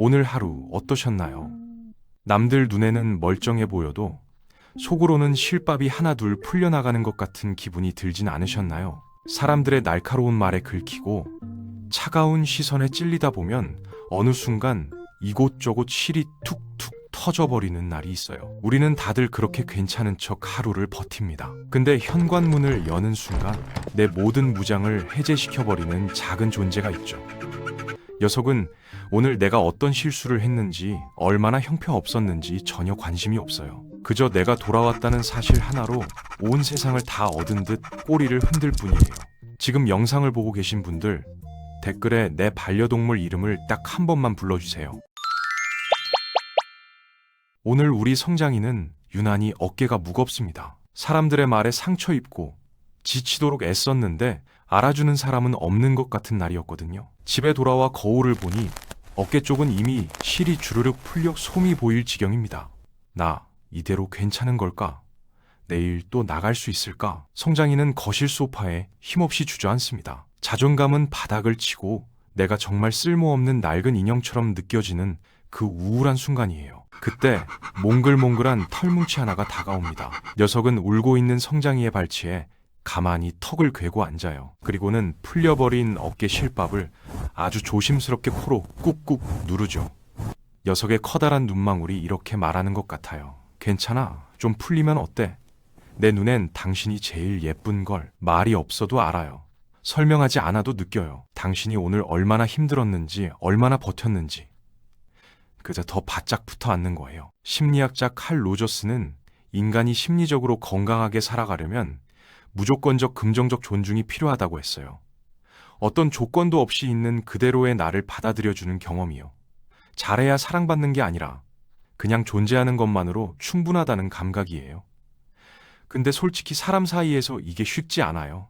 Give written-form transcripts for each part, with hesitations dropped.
오늘 하루 어떠셨나요? 남들 눈에는 멀쩡해 보여도 속으로는 실밥이 하나둘 풀려나가는 것 같은 기분이 들진 않으셨나요? 사람들의 날카로운 말에 긁히고 차가운 시선에 찔리다 보면 어느 순간 이곳저곳 실이 툭툭 터져버리는 날이 있어요. 우리는 다들 그렇게 괜찮은 척 하루를 버팁니다. 근데 현관문을 여는 순간 내 모든 무장을 해제시켜버리는 작은 존재가 있죠. 녀석은 오늘 내가 어떤 실수를 했는지, 얼마나 형편없었는지 전혀 관심이 없어요. 그저 내가 돌아왔다는 사실 하나로 온 세상을 다 얻은 듯 꼬리를 흔들 뿐이에요. 지금 영상을 보고 계신 분들, 댓글에 내 반려동물 이름을 딱 한 번만 불러주세요. 오늘 우리 성장이는 유난히 어깨가 무겁습니다. 사람들의 말에 상처 입고 지치도록 애썼는데 알아주는 사람은 없는 것 같은 날이었거든요. 집에 돌아와 거울을 보니 어깨 쪽은 이미 실이 주르륵 풀려 솜이 보일 지경입니다. 나 이대로 괜찮은 걸까? 내일 또 나갈 수 있을까? 성장이는 거실 소파에 힘없이 주저앉습니다. 자존감은 바닥을 치고 내가 정말 쓸모없는 낡은 인형처럼 느껴지는 그 우울한 순간이에요. 그때 몽글몽글한 털뭉치 하나가 다가옵니다. 녀석은 울고 있는 성장이의 발치에 가만히 턱을 괴고 앉아요. 그리고는 풀려버린 어깨 실밥을 아주 조심스럽게 코로 꾹꾹 누르죠. 녀석의 커다란 눈망울이 이렇게 말하는 것 같아요. 괜찮아. 좀 풀리면 어때? 내 눈엔 당신이 제일 예쁜 걸 말이 없어도 알아요. 설명하지 않아도 느껴요. 당신이 오늘 얼마나 힘들었는지, 얼마나 버텼는지. 그저 더 바짝 붙어 앉는 거예요. 심리학자 칼 로저스는 인간이 심리적으로 건강하게 살아가려면 무조건적 긍정적 존중이 필요하다고 했어요. 어떤 조건도 없이 있는 그대로의 나를 받아들여주는 경험이요. 잘해야 사랑받는 게 아니라 그냥 존재하는 것만으로 충분하다는 감각이에요. 근데 솔직히 사람 사이에서 이게 쉽지 않아요.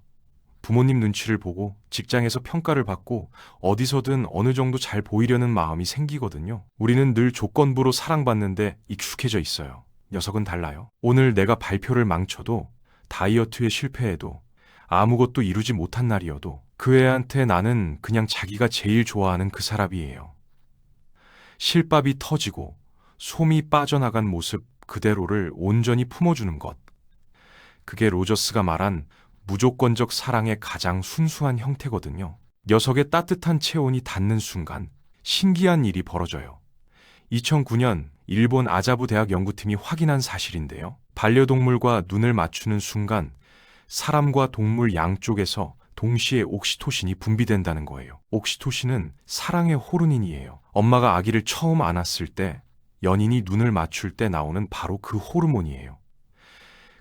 부모님 눈치를 보고 직장에서 평가를 받고 어디서든 어느 정도 잘 보이려는 마음이 생기거든요. 우리는 늘 조건부로 사랑받는데 익숙해져 있어요. 녀석은 달라요. 오늘 내가 발표를 망쳐도, 다이어트에 실패해도, 아무것도 이루지 못한 날이어도 그 애한테 나는 그냥 자기가 제일 좋아하는 그 사람이에요. 실밥이 터지고 솜이 빠져나간 모습 그대로를 온전히 품어주는 것. 그게 로저스가 말한 무조건적 사랑의 가장 순수한 형태거든요. 녀석의 따뜻한 체온이 닿는 순간 신기한 일이 벌어져요. 2009년 일본 아자부 대학 연구팀이 확인한 사실인데요. 반려동물과 눈을 맞추는 순간 사람과 동물 양쪽에서 동시에 옥시토신이 분비된다는 거예요. 옥시토신은 사랑의 호르몬이에요. 엄마가 아기를 처음 안았을 때 연인이 눈을 맞출 때 나오는 바로 그 호르몬이에요.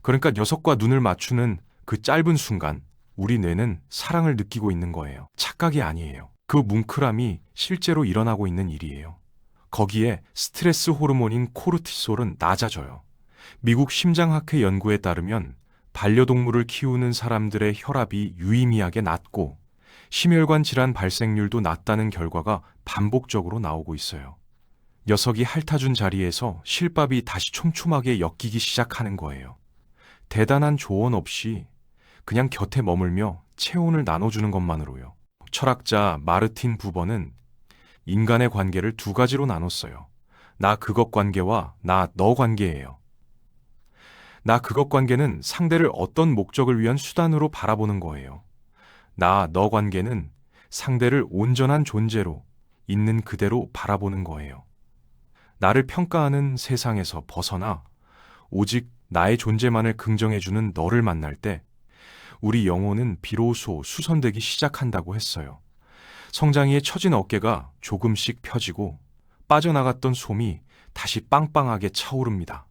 그러니까 녀석과 눈을 맞추는 그 짧은 순간 우리 뇌는 사랑을 느끼고 있는 거예요. 착각이 아니에요. 그 뭉클함이 실제로 일어나고 있는 일이에요. 거기에 스트레스 호르몬인 코르티솔은 낮아져요. 미국 심장학회 연구에 따르면 반려동물을 키우는 사람들의 혈압이 유의미하게 낮고 심혈관 질환 발생률도 낮다는 결과가 반복적으로 나오고 있어요. 녀석이 핥아준 자리에서 실밥이 다시 촘촘하게 엮이기 시작하는 거예요. 대단한 조언 없이 그냥 곁에 머물며 체온을 나눠주는 것만으로요. 철학자 마르틴 부버는 인간의 관계를 두 가지로 나눴어요. 나 그것 관계와 나 너 관계예요. 나 그것 관계는 상대를 어떤 목적을 위한 수단으로 바라보는 거예요. 나 너 관계는 상대를 온전한 존재로 있는 그대로 바라보는 거예요. 나를 평가하는 세상에서 벗어나 오직 나의 존재만을 긍정해주는 너를 만날 때 우리 영혼은 비로소 수선되기 시작한다고 했어요. 성장이의 처진 어깨가 조금씩 펴지고 빠져나갔던 솜이 다시 빵빵하게 차오릅니다.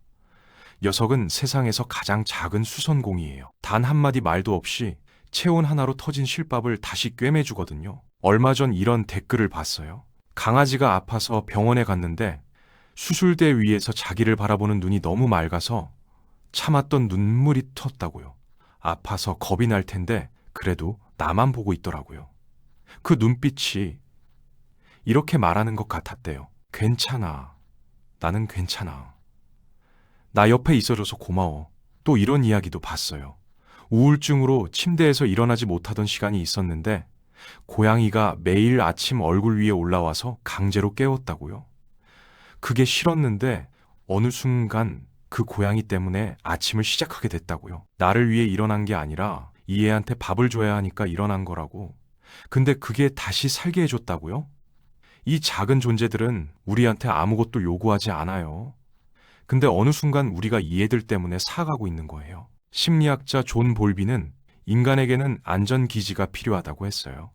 녀석은 세상에서 가장 작은 수선공이에요. 단 한마디 말도 없이 체온 하나로 터진 실밥을 다시 꿰매주거든요. 얼마 전 이런 댓글을 봤어요. 강아지가 아파서 병원에 갔는데 수술대 위에서 자기를 바라보는 눈이 너무 맑아서 참았던 눈물이 텄다고요. 아파서 겁이 날 텐데 그래도 나만 보고 있더라고요. 그 눈빛이 이렇게 말하는 것 같았대요. 괜찮아. 나는 괜찮아. 나 옆에 있어줘서 고마워. 또 이런 이야기도 봤어요. 우울증으로 침대에서 일어나지 못하던 시간이 있었는데 고양이가 매일 아침 얼굴 위에 올라와서 강제로 깨웠다고요. 그게 싫었는데 어느 순간 그 고양이 때문에 아침을 시작하게 됐다고요. 나를 위해 일어난 게 아니라 이 애한테 밥을 줘야 하니까 일어난 거라고. 근데 그게 다시 살게 해줬다고요? 이 작은 존재들은 우리한테 아무것도 요구하지 않아요. 근데 어느 순간 우리가 이 애들 때문에 살아가고 있는 거예요. 심리학자 존 볼비는 인간에게는 안전기지가 필요하다고 했어요.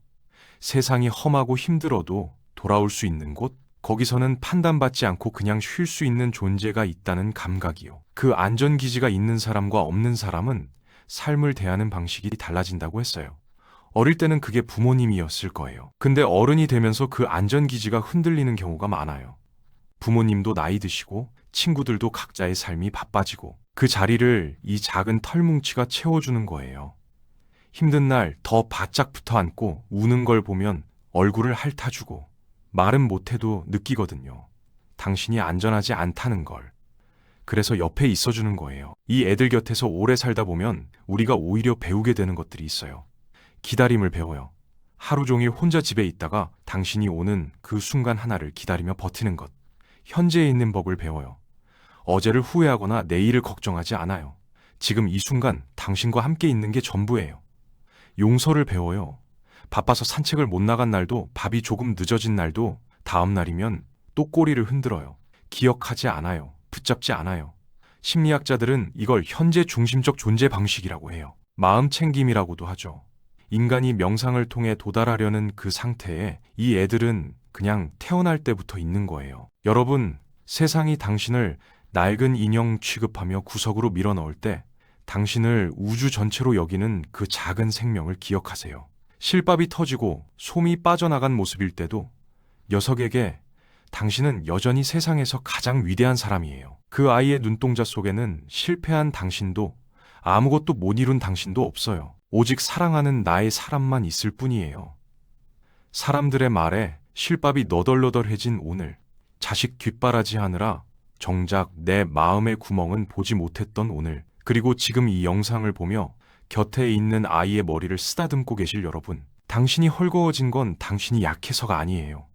세상이 험하고 힘들어도 돌아올 수 있는 곳, 거기서는 판단받지 않고 그냥 쉴 수 있는 존재가 있다는 감각이요. 그 안전기지가 있는 사람과 없는 사람은 삶을 대하는 방식이 달라진다고 했어요. 어릴 때는 그게 부모님이었을 거예요. 근데 어른이 되면서 그 안전기지가 흔들리는 경우가 많아요. 부모님도 나이 드시고 친구들도 각자의 삶이 바빠지고 그 자리를 이 작은 털뭉치가 채워주는 거예요. 힘든 날 더 바짝 붙어 앉고 우는 걸 보면 얼굴을 핥아주고 말은 못해도 느끼거든요. 당신이 안전하지 않다는 걸. 그래서 옆에 있어주는 거예요. 이 애들 곁에서 오래 살다 보면 우리가 오히려 배우게 되는 것들이 있어요. 기다림을 배워요. 하루 종일 혼자 집에 있다가 당신이 오는 그 순간 하나를 기다리며 버티는 것. 현재에 있는 법을 배워요. 어제를 후회하거나 내일을 걱정하지 않아요. 지금 이 순간 당신과 함께 있는 게 전부예요. 용서를 배워요. 바빠서 산책을 못 나간 날도, 밥이 조금 늦어진 날도 다음 날이면 또 꼬리를 흔들어요. 기억하지 않아요. 붙잡지 않아요. 심리학자들은 이걸 현재 중심적 존재 방식이라고 해요. 마음 챙김이라고도 하죠. 인간이 명상을 통해 도달하려는 그 상태에 이 애들은 그냥 태어날 때부터 있는 거예요. 여러분, 세상이 당신을 낡은 인형 취급하며 구석으로 밀어넣을 때 당신을 우주 전체로 여기는 그 작은 생명을 기억하세요. 실밥이 터지고 솜이 빠져나간 모습일 때도 녀석에게 당신은 여전히 세상에서 가장 위대한 사람이에요. 그 아이의 눈동자 속에는 실패한 당신도 아무것도 못 이룬 당신도 없어요. 오직 사랑하는 나의 사람만 있을 뿐이에요. 사람들의 말에 실밥이 너덜너덜해진 오늘, 자식 뒷바라지 하느라 정작 내 마음의 구멍은 보지 못했던 오늘, 그리고 지금 이 영상을 보며 곁에 있는 아이의 머리를 쓰다듬고 계실 여러분, 당신이 헐거워진 건 당신이 약해서가 아니에요.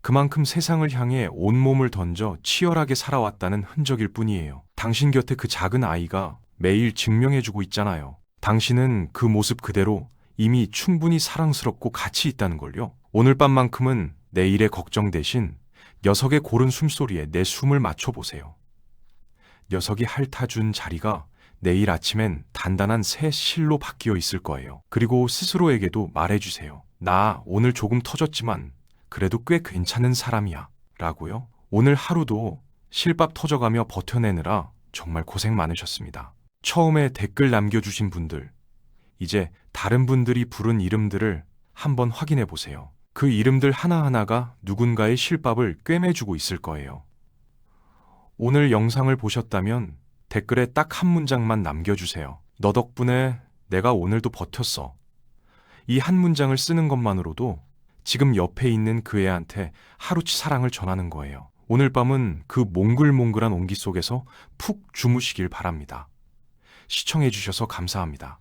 그만큼 세상을 향해 온몸을 던져 치열하게 살아왔다는 흔적일 뿐이에요. 당신 곁에 그 작은 아이가 매일 증명해주고 있잖아요. 당신은 그 모습 그대로 이미 충분히 사랑스럽고 가치 있다는 걸요. 오늘 밤만큼은 내일의 걱정 대신 녀석의 고른 숨소리에 내 숨을 맞춰보세요. 녀석이 핥아준 자리가 내일 아침엔 단단한 새 실로 바뀌어 있을 거예요. 그리고 스스로에게도 말해주세요. 나 오늘 조금 터졌지만 그래도 꽤 괜찮은 사람이야 라고요. 오늘 하루도 실밥 터져가며 버텨내느라 정말 고생 많으셨습니다. 처음에 댓글 남겨주신 분들, 이제 다른 분들이 부른 이름들을 한번 확인해 보세요. 그 이름들 하나하나가 누군가의 실밥을 꿰매주고 있을 거예요. 오늘 영상을 보셨다면 댓글에 딱 한 문장만 남겨주세요. 너 덕분에 내가 오늘도 버텼어. 이 한 문장을 쓰는 것만으로도 지금 옆에 있는 그 애한테 하루치 사랑을 전하는 거예요. 오늘 밤은 그 몽글몽글한 온기 속에서 푹 주무시길 바랍니다. 시청해주셔서 감사합니다.